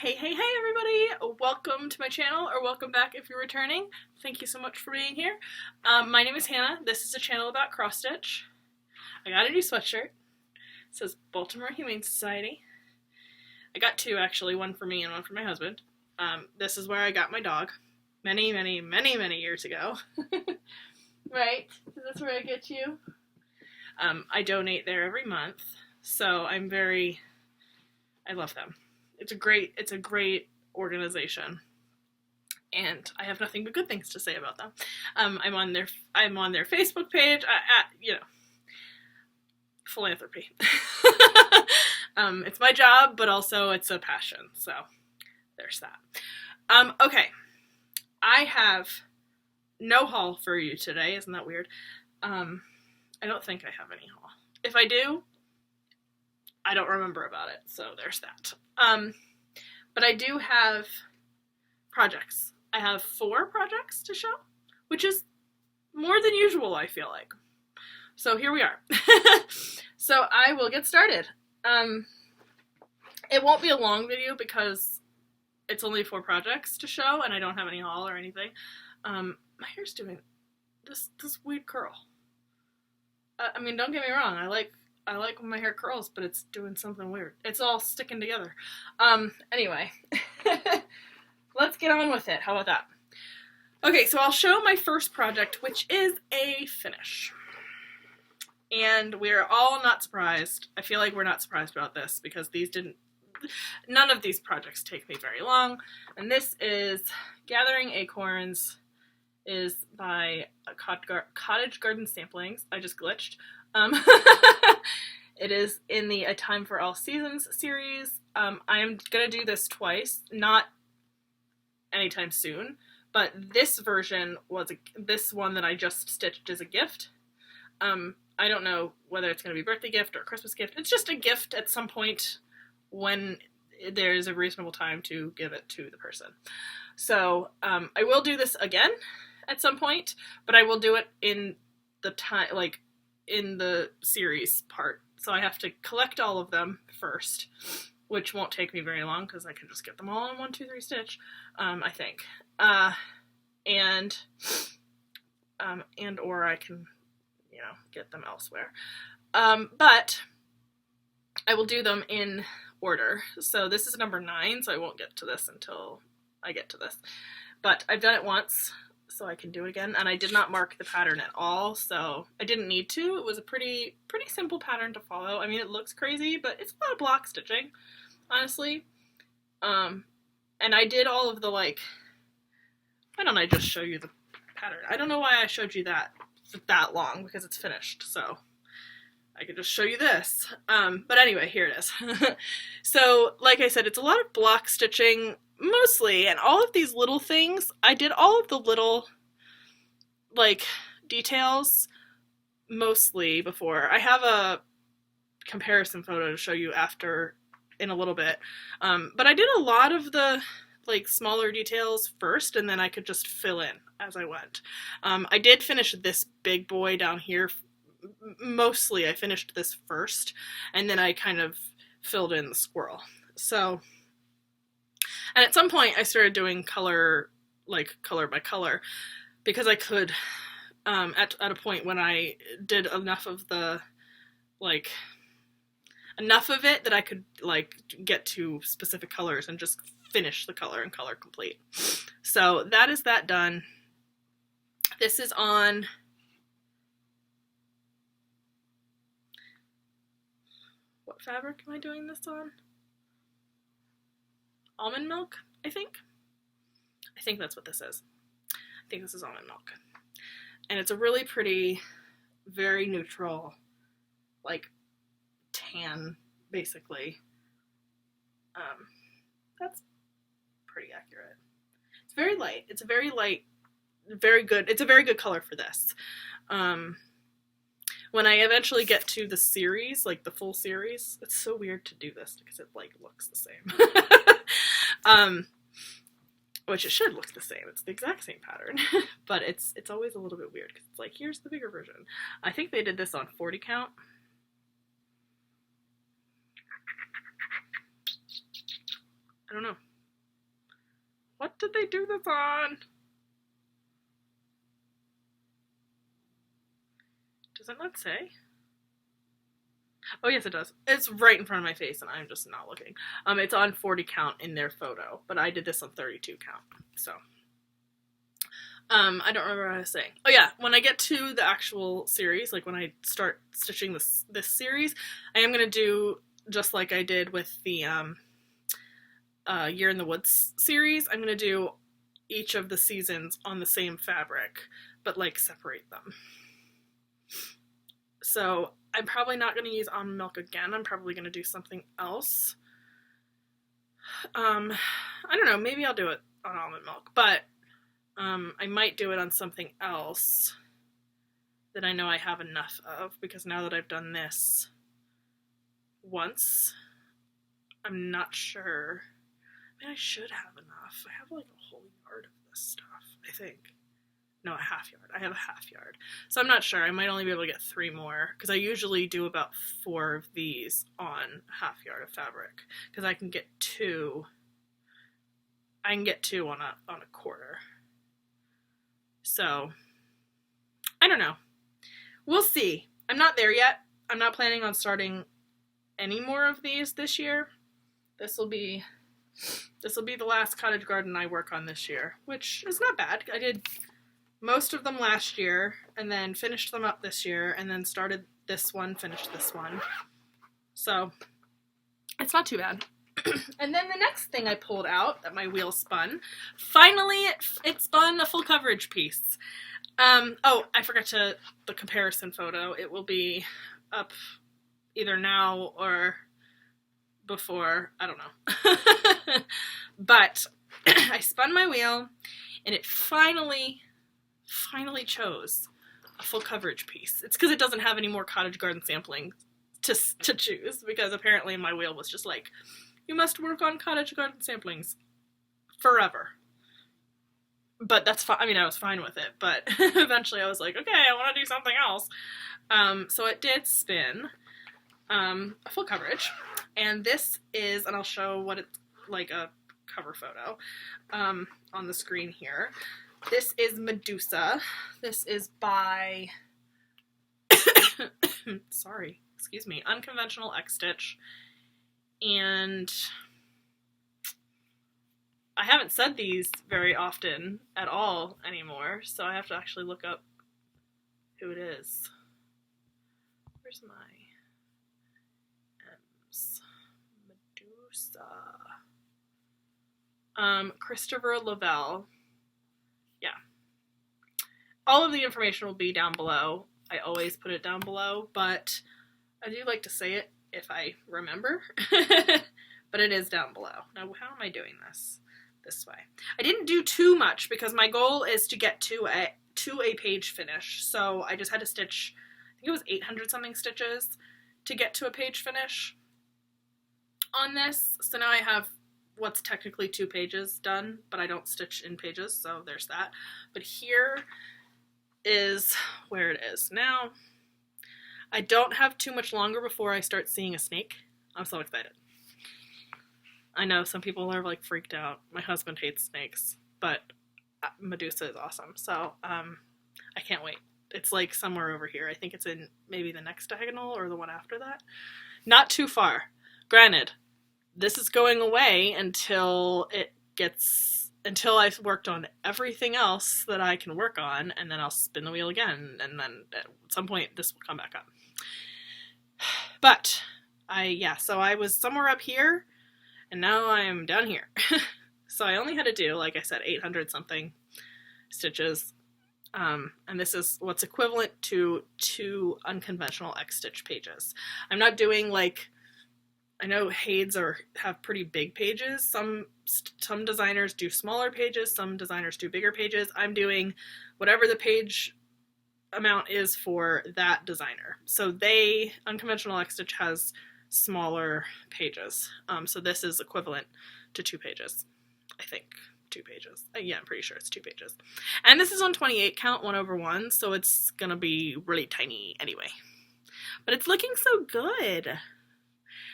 Hey everybody! Welcome to my channel, or welcome back if you're returning. Thank you so much for being here. My name is Hannah. This is a channel about cross stitch. I got a new sweatshirt. It says Baltimore Humane Society. I got two actually, one for me and one for my husband. This is where I got my dog many years ago. Right? Is this where I get you? I donate there every month, so I love them. It's a great organization, and I have nothing but good things to say about them. I'm on their Facebook page. Philanthropy. It's my job, but also it's a passion. So there's that. Okay, I have no haul for you today. Isn't that weird? I don't think I have any haul. If I do, I don't remember about it, so there's that. But I do have projects. I have 4 projects to show, which is more than usual, I feel like. So here we are. So I will get started. It won't be a long video because it's only 4 projects to show, and I don't have any haul or anything. My hair's doing this weird curl. I mean, don't get me wrong, I like when my hair curls, but it's doing something weird. It's all sticking together. Anyway, let's get on with it. How about that? Okay, so I'll show my first project, which is a finish. And we're all not surprised. I feel like we're not surprised about this because none of these projects take me very long. And this is Gathering Acorns, is by Cottage Garden Samplings. I just glitched. It is in the A Time for All Seasons series. I am going to do this twice, not anytime soon, but this version was this one that I just stitched as a gift. I don't know whether it's going to be a birthday gift or a Christmas gift. It's just a gift at some point when there's a reasonable time to give it to the person. So I will do this again at some point, but I will do it in the time, like in the series part. So I have to collect all of them first, which won't take me very long because I can just get them all in 1, 2, 3 stitch, I think. Or I can, get them elsewhere. But I will do them in order. So this is number 9, so I won't get to this until I get to this. But I've done it once, so I can do it again, and I did not mark the pattern at all, so I didn't need to. It was a pretty simple pattern to follow. I mean, it looks crazy, but it's a lot of block stitching, honestly. And I did all of the, why don't I just show you the pattern? I don't know why I showed you that long, because it's finished, so I could just show you this. But anyway, here it is. So, like I said, it's a lot of block stitching, mostly, and all of these little things, I did all of the little, details, mostly, before. I have a comparison photo to show you in a little bit, but I did a lot of the, smaller details first, and then I could just fill in as I went. I did finish this big boy down here. Mostly, I finished this first, and then I kind of filled in the squirrel. So, and at some point I started doing color by color, because I could, at a point when I did enough of the, enough of it that I could, get to specific colors and just finish the color and color complete. So that is that done. This is on what fabric am I doing this on? Almond Milk, I think. I think that's what this is. I think this is Almond Milk. And it's a really pretty, very neutral, tan, basically. That's pretty accurate. It's very light. It's a very light, very good. It's a very good color for this. When I eventually get to the series, the full series, it's so weird to do this because it looks the same. Which it should look the same. It's the exact same pattern, but it's always a little bit weird because it's here's the bigger version. I think they did this on 40 count. I don't know. What did they do this on? Does it not say? Oh, yes, it does. It's right in front of my face, and I'm just not looking. It's on 40 count in their photo, but I did this on 32 count, so. I don't remember what I was saying. Oh, yeah, when I get to the actual series, like when I start stitching this series, I am going to do just like I did with the Year in the Woods series. I'm going to do each of the seasons on the same fabric, but like separate them. So I'm probably not going to use Almond Milk again. I'm probably going to do something else. I don't know, maybe I'll do it on Almond Milk, but I might do it on something else that I know I have enough of, because now that I've done this once, I'm not sure. I mean, I should have enough. I have like a whole yard of this stuff, I think. No, a half yard. I have a half yard. So I'm not sure. I might only be able to get 3 more, because I usually do about 4 of these on a half yard of fabric, because I can get 2. I can get 2 on a quarter. So I don't know. We'll see. I'm not there yet. I'm not planning on starting any more of these this year. This will be the last Cottage Garden I work on this year, which is not bad. I did most of them last year, and then finished them up this year, and then started this one, finished this one. So it's not too bad. And then the next thing I pulled out that my wheel spun, finally it spun a full coverage piece. Oh, I forgot the comparison photo. It will be up either now or before, I don't know. But I spun my wheel, and it finally chose a full coverage piece. It's because it doesn't have any more Cottage Garden Samplings to choose, because apparently my wheel was just like, you must work on Cottage Garden Samplings forever. But that's fine. I mean, I was fine with it, but eventually I was like, okay, I want to do something else. So it did spin a full coverage, and this is, and I'll show what it's like, a cover photo on the screen here. This is Medusa. This is by, sorry, excuse me, Unconventional X Stitch. And I haven't said these very often at all anymore, so I have to actually look up who it is. Where's my M's? Medusa. Christopher Lovell. Yeah. All of the information will be down below. I always put it down below, but I do like to say it if I remember. But it is down below. Now, how am I doing this? This way. I didn't do too much, because my goal is to get to a page finish. So I just had to stitch, I think it was 800 something stitches to get to a page finish on this. So now I have what's technically 2 pages done, but I don't stitch in pages, so there's that. But here is where it is. Now, I don't have too much longer before I start seeing a snake. I'm so excited. I know some people are like freaked out. My husband hates snakes, but Medusa is awesome. So I can't wait. It's like somewhere over here. I think it's in maybe the next diagonal or the one after that. Not too far. Granted, this is going away until I've worked on everything else that I can work on, and then I'll spin the wheel again, and then at some point this will come back up. But so I was somewhere up here, and now I'm down here. So I only had to do, like I said, 800 something stitches, and this is what's equivalent to 2 Unconventional X Stitch pages. I'm not doing like, I know Hades have pretty big pages. Some designers do smaller pages, some designers do bigger pages. I'm doing whatever the page amount is for that designer. So Unconventional X Stitch has smaller pages. So this is equivalent to 2 pages. I think 2 pages. Yeah, I'm pretty sure it's 2 pages. And this is on 28 count, 1/1, so it's gonna be really tiny anyway. But it's looking so good.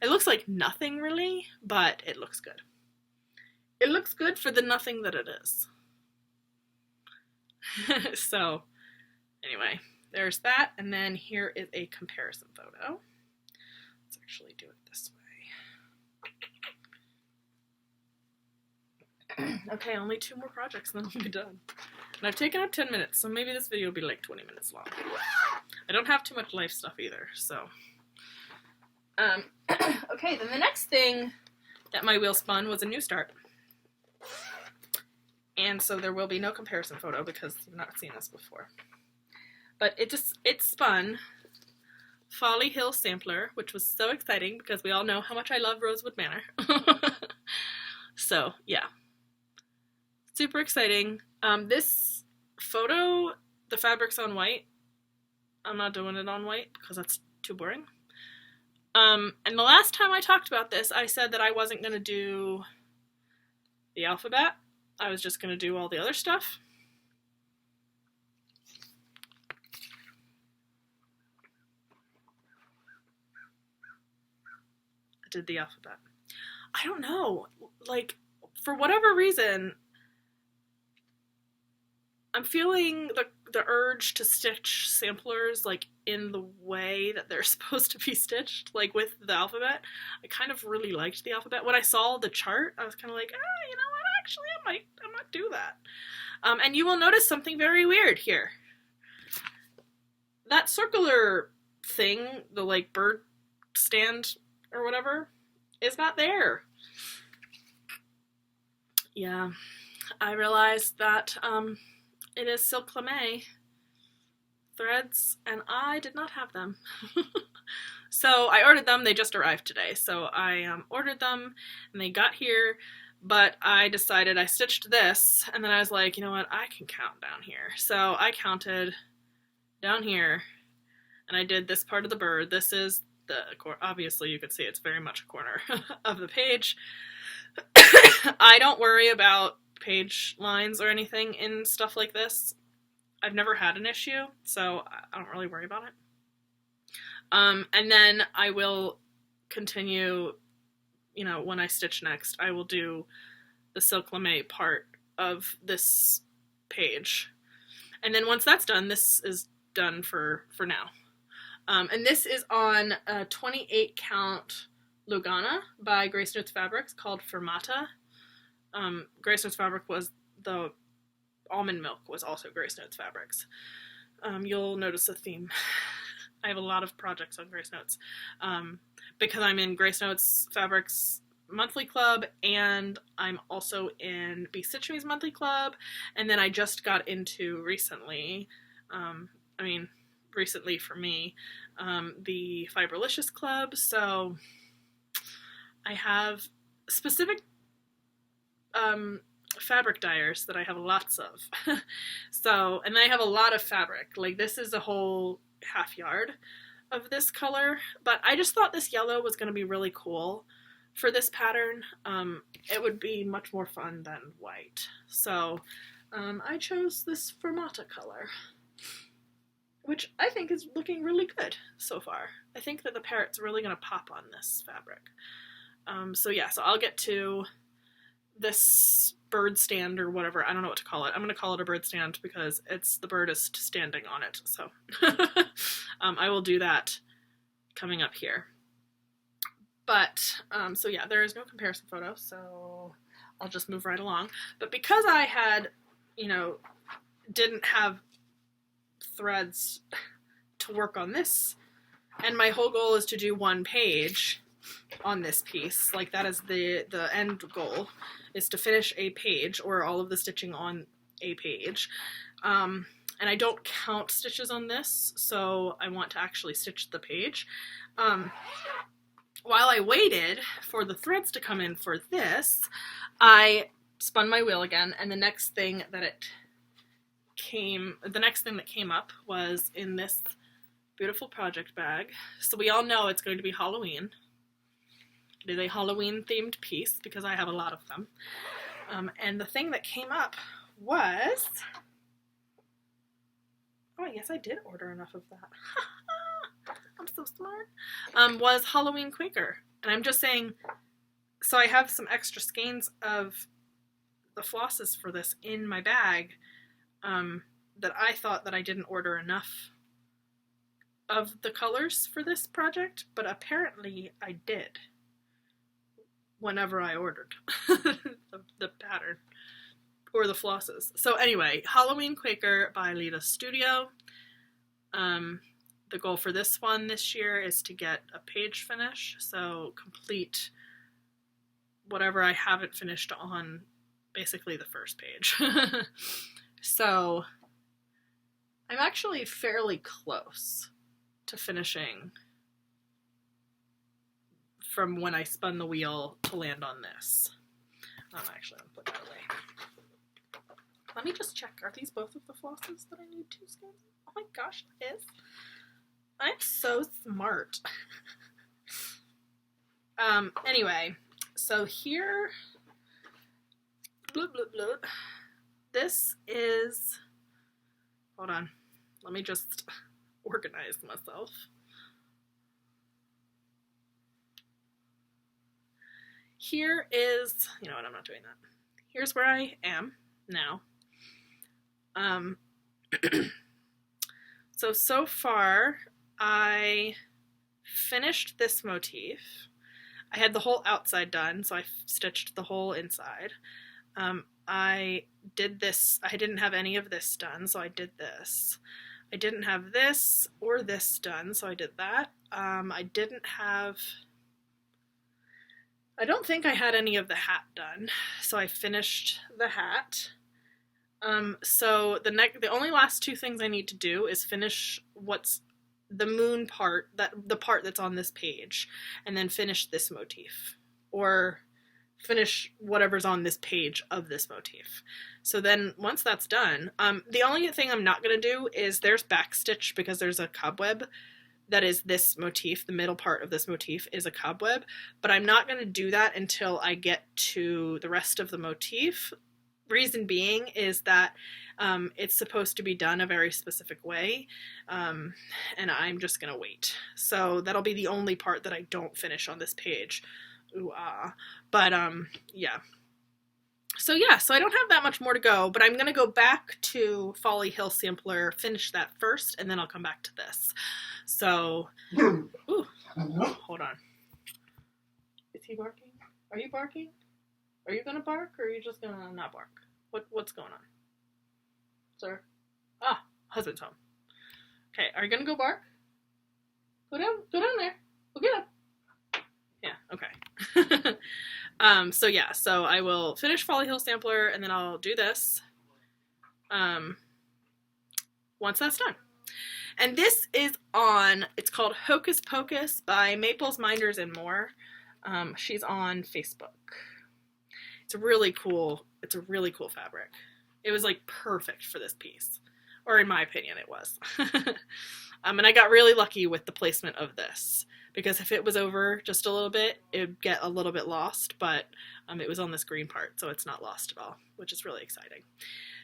It looks like nothing really, but it looks good. it looks good for the nothing that it is. So anyway, there's that, and then here is a comparison photo. Let's actually do it this way. Okay, only 2 more projects and then we'll be done. And I've taken up 10 minutes, so maybe this video will be like 20 minutes long. I don't have too much life stuff either, so. Okay, then the next thing that my wheel spun was a new start. And so there will be no comparison photo because you've not seen this before. But it spun Folly Hill Sampler, which was so exciting because we all know how much I love Rosewood Manor. So, yeah. Super exciting. This photo, the fabric's on white. I'm not doing it on white because that's too boring. And the last time I talked about this, I said that I wasn't going to do the alphabet. I was just going to do all the other stuff. I did the alphabet. I don't know. Like, for whatever reason, I'm feeling the urge to stitch samplers, like, in the way that they're supposed to be stitched, like, with the alphabet. I kind of really liked the alphabet. When I saw the chart, I was kind of like, you know what, actually, I might do that. And you will notice something very weird here. That circular thing, the, like, bird stand or whatever, is not there. Yeah, I realized that, it is silk lame threads, and I did not have them. So I ordered them, they just arrived today. So I ordered them, and they got here, but I decided I stitched this, and then I was like, you know what, I can count down here. So I counted down here, and I did this part of the bird. This is the, obviously you could see it's very much a corner of the page. I don't worry about page lines or anything in stuff like this. I've never had an issue, so I don't really worry about it. And then I will continue, you know, when I stitch next, I will do the silk lame part of this page. And then once that's done, this is done for now. And this is on a 28 count lugana by Grace Notes Fabrics called Fermata. Grace Notes Fabric was the Almond Milk was also Grace Notes Fabrics. You'll notice a theme. I have a lot of projects on Grace Notes because I'm in Grace Notes Fabrics monthly club, and I'm also in Be Stitch Me's monthly club, and then I just got into recently, recently for me, the Fibralicious club. So I have specific fabric dyers that I have lots of. So, and I have a lot of fabric. Like, this is a whole half yard of this color, but I just thought this yellow was going to be really cool for this pattern. It would be much more fun than white. So I chose this Fermata color, which I think is looking really good so far. I think that the parrot's really going to pop on this fabric. So yeah, so I'll get to this bird stand or whatever. I don't know what to call it. I'm going to call it a bird stand because it's the bird is standing on it. So I will do that coming up here. But, so yeah, there is no comparison photo, so I'll just move right along. But because I had, you know, didn't have threads to work on this, and my whole goal is to do one page on this piece, like that is the end goal, is to finish a page or all of the stitching on a page. And I don't count stitches on this, so I want to actually stitch the page. While I waited for the threads to come in for this, I spun my wheel again, and the next thing that came up was in this beautiful project bag. So we all know it's going to be Halloween. It is a Halloween themed piece because I have a lot of them. And the thing that came up was, oh, I guess I did order enough of that. I'm so smart. Was Halloween Quaker. And I'm just saying, so I have some extra skeins of the flosses for this in my bag, that I thought that I didn't order enough of the colors for this project, but apparently I did whenever I ordered the pattern or the flosses. So anyway, Halloween Quaker by Lila Studio. The goal for this one this year is to get a page finish, so complete whatever I haven't finished on basically the first page. So I'm actually fairly close to finishing from when I spun the wheel to land on this. Actually, I'm gonna put that away. Let me just check. Are these both of the flosses that I need 2 skeins? Oh my gosh, it is. I'm so smart. Anyway, so here, blah, blah, blah. This is, hold on, let me just organize myself. Here is, you know what, I'm not doing that. Here's where I am now. So far, I finished this motif. I had the whole outside done, so I stitched the whole inside. I did this, I didn't have any of this done, so I did this. I didn't have this or this done, so I did that. I don't think I had any of the hat done, so I finished the hat. So the only last 2 things I need to do is finish what's the moon part, the part that's on this page, and then finish this motif, or finish whatever's on this page of this motif. So then once that's done, the only thing I'm not going to do is there's backstitch, because there's a cobweb that is this motif. The middle part of this motif is a cobweb, but I'm not going to do that until I get to the rest of the motif. Reason being is that it's supposed to be done a very specific way, and I'm just gonna wait. So that'll be the only part that I don't finish on this page. Ooh, ah. But yeah. So yeah, so I don't have that much more to go, but I'm gonna go back to Folly Hill Sampler, finish that first, and then I'll come back to this. So, ooh, hold on. Is he barking? Are you barking? Are you gonna bark, or are you just gonna not bark? What's going on? Sir? Ah, husband's home. Okay, are you gonna go bark? Go down there. Go get him. Yeah, okay. So yeah, so I will finish Folly Hill Sampler, and then I'll do this. Once that's done. And this is on, it's called Hocus Pocus by Maples, Minders, and More. She's on Facebook. It's a really cool fabric. It was like perfect for this piece, or in my opinion it was. And I got really lucky with the placement of this, because if it was over just a little bit, it would get a little bit lost, but it was on this green part, so it's not lost at all, which is really exciting.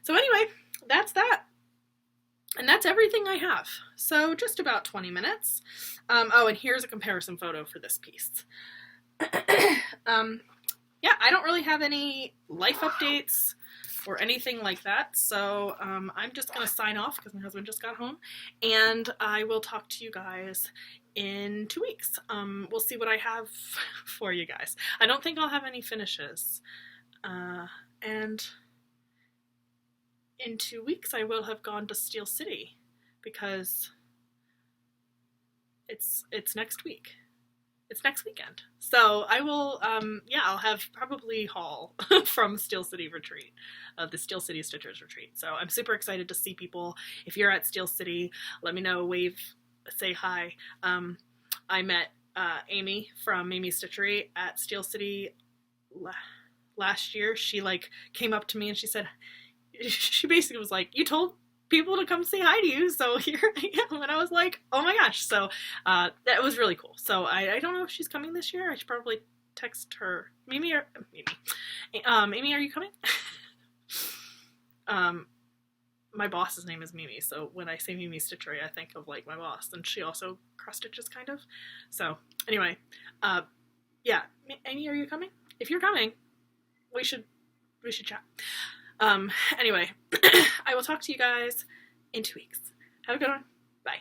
So anyway, that's that. And that's everything I have. So just about 20 minutes. Oh, and here's a comparison photo for this piece. Yeah, I don't really have any life updates or anything like that, so I'm just going to sign off because my husband just got home, and I will talk to you guys in 2 weeks. We'll see what I have for you guys. I don't think I'll have any finishes, and in 2 weeks I will have gone to Steel City, because it's next week. It's next weekend. So I will, yeah, I'll have probably haul from Steel City Retreat, the Steel City Stitchers Retreat. So I'm super excited to see people. If you're at Steel City, let me know, wave, say hi. I met Amy from Mimi's Stitchery at Steel City last year. She like came up to me and she said, she basically was like, you told people to come say hi to you, so here I am. And I was like, oh my gosh. So that was really cool. So I don't know if she's coming this year. I should probably text her. Amy, are you coming? My boss's name is Mimi, so when I say Mimi Stitchery, I think of like my boss, and she also cross stitches kind of. So anyway, yeah, Amy, are you coming? If you're coming, we should We should chat. Anyway, I will talk to you guys in 2 weeks. Have a good one. Bye.